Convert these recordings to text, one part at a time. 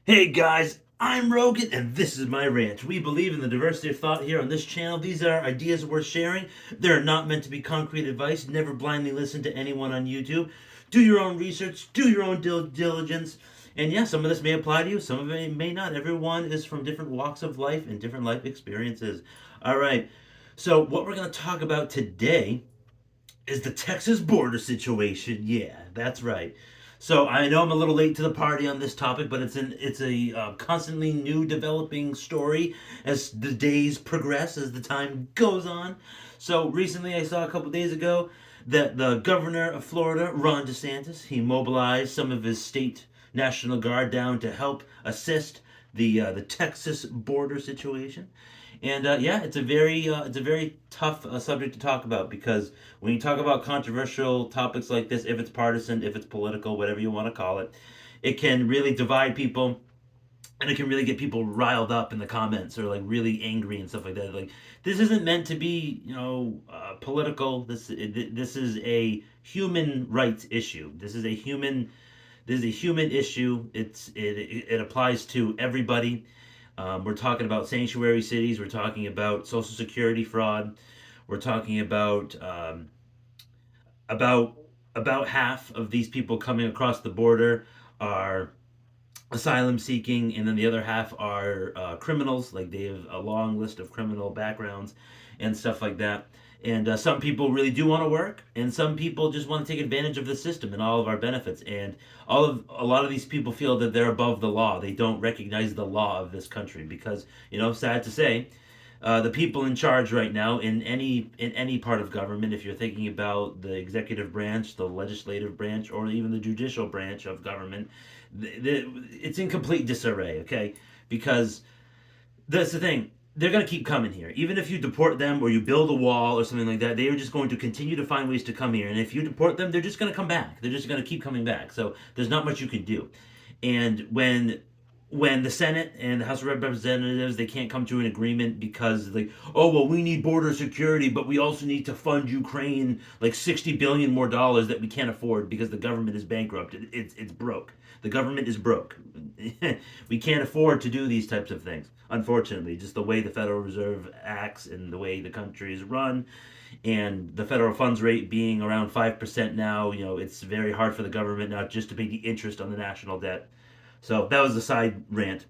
Hey guys, I'm Rogan and this is my rant. We believe in the diversity of thought here on this channel. These are ideas worth sharing. They're not meant to be concrete advice. Never blindly listen to anyone on YouTube. Do your own research, do your own diligence. And yeah, some of this may apply to you, some of it may not. Everyone is from different walks of life and different life experiences. All right, so what we're going to talk about today is the Texas border situation. Yeah, that's right. So I know I'm a little late to the party on this topic, but it's a constantly new developing story as the days progress, as the time goes on. So recently, I saw a couple days ago that the governor of Florida, Ron DeSantis, he mobilized some of his state National Guard down to help assist the Texas border situation. And yeah, it's a very tough subject to talk about because when you talk about controversial topics like this, if it's partisan, if it's political, whatever you want to call it, it can really divide people and it can really get people riled up in the comments or like really angry and stuff like that. Like this isn't meant to be, political. This is a human rights issue. This is a human issue. It applies to everybody. We're talking about sanctuary cities. We're talking about social security fraud. We're talking about about half of these people coming across the border are asylum seeking, and then the other half are criminals. Like they have a long list of criminal backgrounds and stuff like that. And some people really do want to work, and some people just want to take advantage of the system and all of our benefits. And a lot of these people feel that they're above the law. They don't recognize the law of this country because, sad to say, the people in charge right now in any part of government, if you're thinking about the executive branch, the legislative branch, or even the judicial branch of government, it's in complete disarray. Okay, because that's the thing. They're going to keep coming here. Even if you deport them or you build a wall or something like that, they are just going to continue to find ways to come here. And if you deport them, they're just going to come back. They're just going to keep coming back. So there's not much you can do. And when the Senate and the House of Representatives they can't come to an agreement because like, oh well, we need border security, but we also need to fund Ukraine like $60 billion more that we can't afford because the government is bankrupt. It's broke. The government is broke. We can't afford to do these types of things. Unfortunately, just the way the Federal Reserve acts and the way the country is run, and the federal funds rate being around 5% now, it's very hard for the government now just to pay the interest on the national debt. So that was a side rant.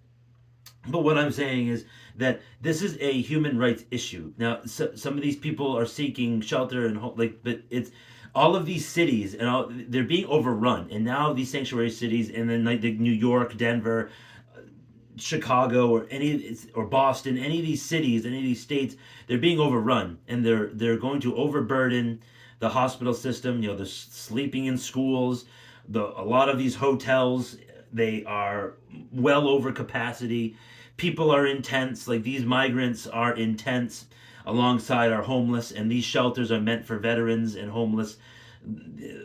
But what I'm saying is that this is a human rights issue. Now, some of these people are seeking shelter and but it's all of these cities and they're being overrun. And now these sanctuary cities, and then like New York, Denver, Chicago, or Boston, any of these cities, any of these states, they're being overrun, and they're going to overburden the hospital system. They're sleeping in schools. A lot of these hotels, they are well over capacity. People are intense. Like these migrants are intense alongside our homeless, and these shelters are meant for veterans and homeless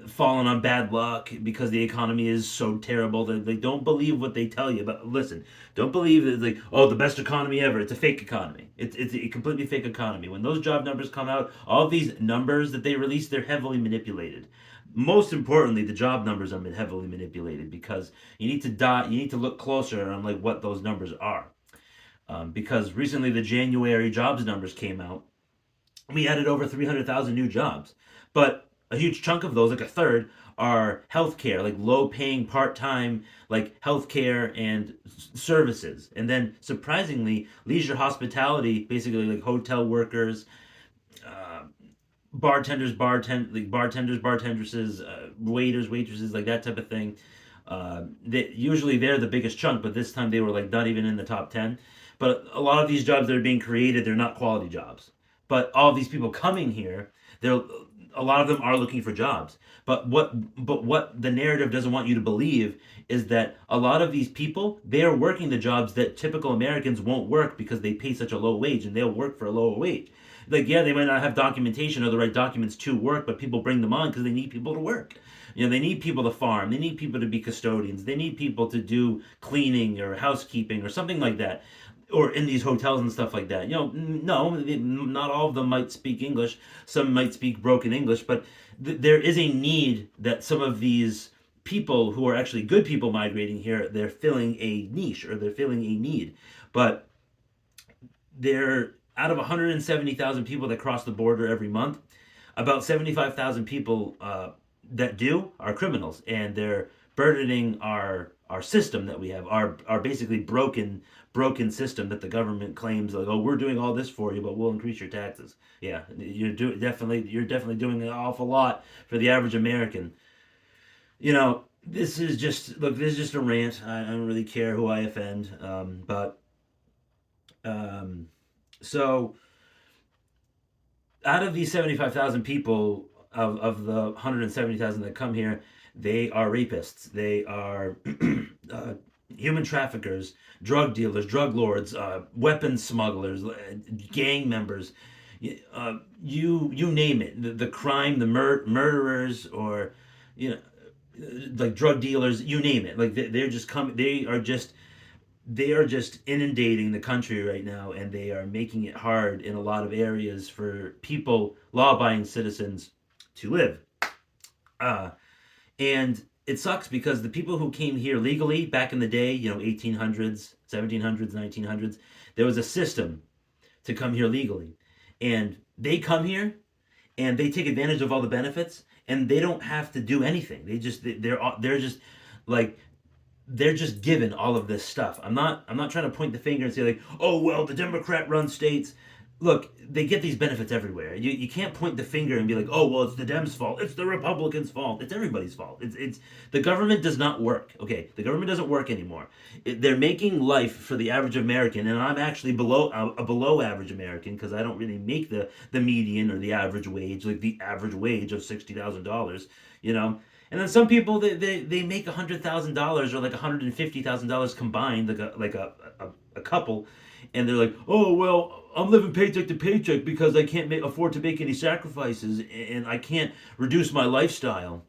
fallen on bad luck because the economy is so terrible that they don't believe what they tell you. But listen, don't believe that like, oh, the best economy ever. It's a fake economy. It's a completely fake economy. When those job numbers come out, all of these numbers that they release, they're heavily manipulated. Most importantly, the job numbers are heavily manipulated because you need to look closer on like what those numbers are. Because recently the January jobs numbers came out, we added over 300,000 new jobs. But a huge chunk of those, like a third, are healthcare, like low paying part time, like healthcare and services. And then surprisingly, leisure hospitality, basically like hotel workers, uh, bartendresses, waiters, waitresses, like that type of thing. Usually they're the biggest chunk, but this time they were like not even in the top 10. But a lot of these jobs that are being created, they're not quality jobs. But all of these people coming here, they're a lot of them are looking for jobs. But what the narrative doesn't want you to believe is that a lot of these people they are working the jobs that typical Americans won't work because they pay such a low wage and they'll work for a lower wage. Like yeah, they might not have documentation or the right documents to work, but people bring them on because they need people to work. They need people to farm. They need people to be custodians. They need people to do cleaning or housekeeping or something like that, or in these hotels and stuff like that. No, not all of them might speak English. Some might speak broken English, but there is a need that some of these people who are actually good people migrating here, they're filling a niche or they're filling a need. But they're out of 170,000 people that cross the border every month, about 75,000 people that do are criminals, and they're burdening our system that we have, our basically broken system that the government claims like, oh, we're doing all this for you, but we'll increase your taxes. Yeah, you're definitely doing an awful lot for the average American. This is just look. This is just a rant. I don't really care who I offend, but um, so out of these 75,000 people, of the 170,000 that come here, they are rapists. They are human traffickers, drug dealers, drug lords, weapons smugglers, gang members. You name it. The crime, the murderers, or you know, like drug dealers. You name it. Like they're just coming. They are just inundating the country right now, and they are making it hard in a lot of areas for people, law-abiding citizens, to live. Uh, and it sucks because the people who came here legally back in the day, 1800s, 1700s, 1900s, there was a system to come here legally. And they come here and they take advantage of all the benefits, and they don't have to do anything. They're just like they're just given all of this stuff. I'm not trying to point the finger and say like, oh well, the Democrat run states. Look, they get these benefits everywhere. You can't point the finger and be like, oh well, it's the Dems' fault. It's the Republicans' fault. It's everybody's fault. It's the government does not work. Okay, the government doesn't work anymore. They're making life for the average American, and I'm actually a below average American because I don't really make the median or the average wage, like the average wage of $60,000. You know, and then some people they make $100,000 or like $150,000 combined, like a couple, and they're like, oh well, I'm living paycheck to paycheck because I can't afford to make any sacrifices, and I can't reduce my lifestyle.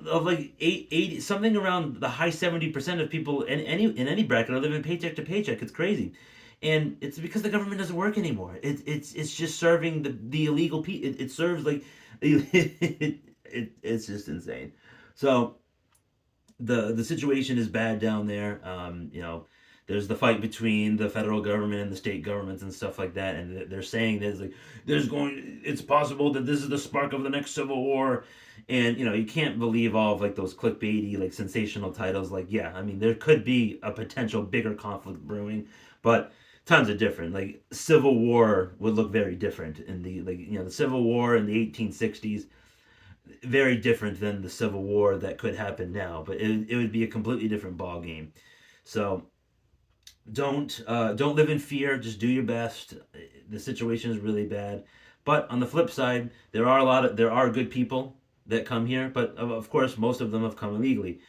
Of like 80, something around the high 70% of people in any bracket are living paycheck to paycheck. It's crazy. And it's because the government doesn't work anymore. It's just serving the illegal people. It serves like it's just insane. So the situation is bad down there. There's the fight between the federal government and the state governments and stuff like that, and they're saying it's possible that this is the spark of the next civil war, and you can't believe all of like those clickbaity like sensational titles. Like, yeah, I mean there could be a potential bigger conflict brewing, but times are different. Like civil war would look very different in the civil war in the 1860s, very different than the civil war that could happen now, but it would be a completely different ball game. So don't live in fear. Just do your best. The situation is really bad, but on the flip side, there are good people that come here, but of course most of them have come illegally.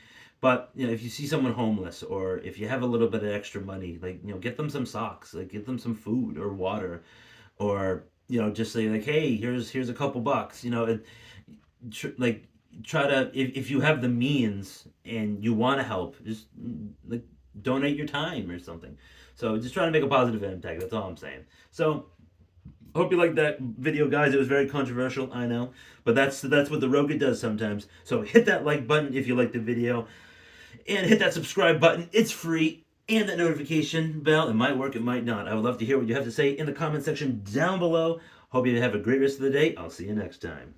But if you see someone homeless, or if you have a little bit of extra money, like get them some socks, like get them some food or water, or just say like, hey, here's a couple bucks. Like try to, if you have the means and you want to help, just like donate your time or something. So just trying to make a positive impact. That's all I'm saying. So hope you liked that video, guys. It was very controversial, I know, but that's what the Roga does sometimes. So hit that like button if you liked the video, and hit that subscribe button. It's free. And that notification bell. It might work, it might not. I would love to hear what you have to say in the comment section down below. Hope you have a great rest of the day. I'll see you next time.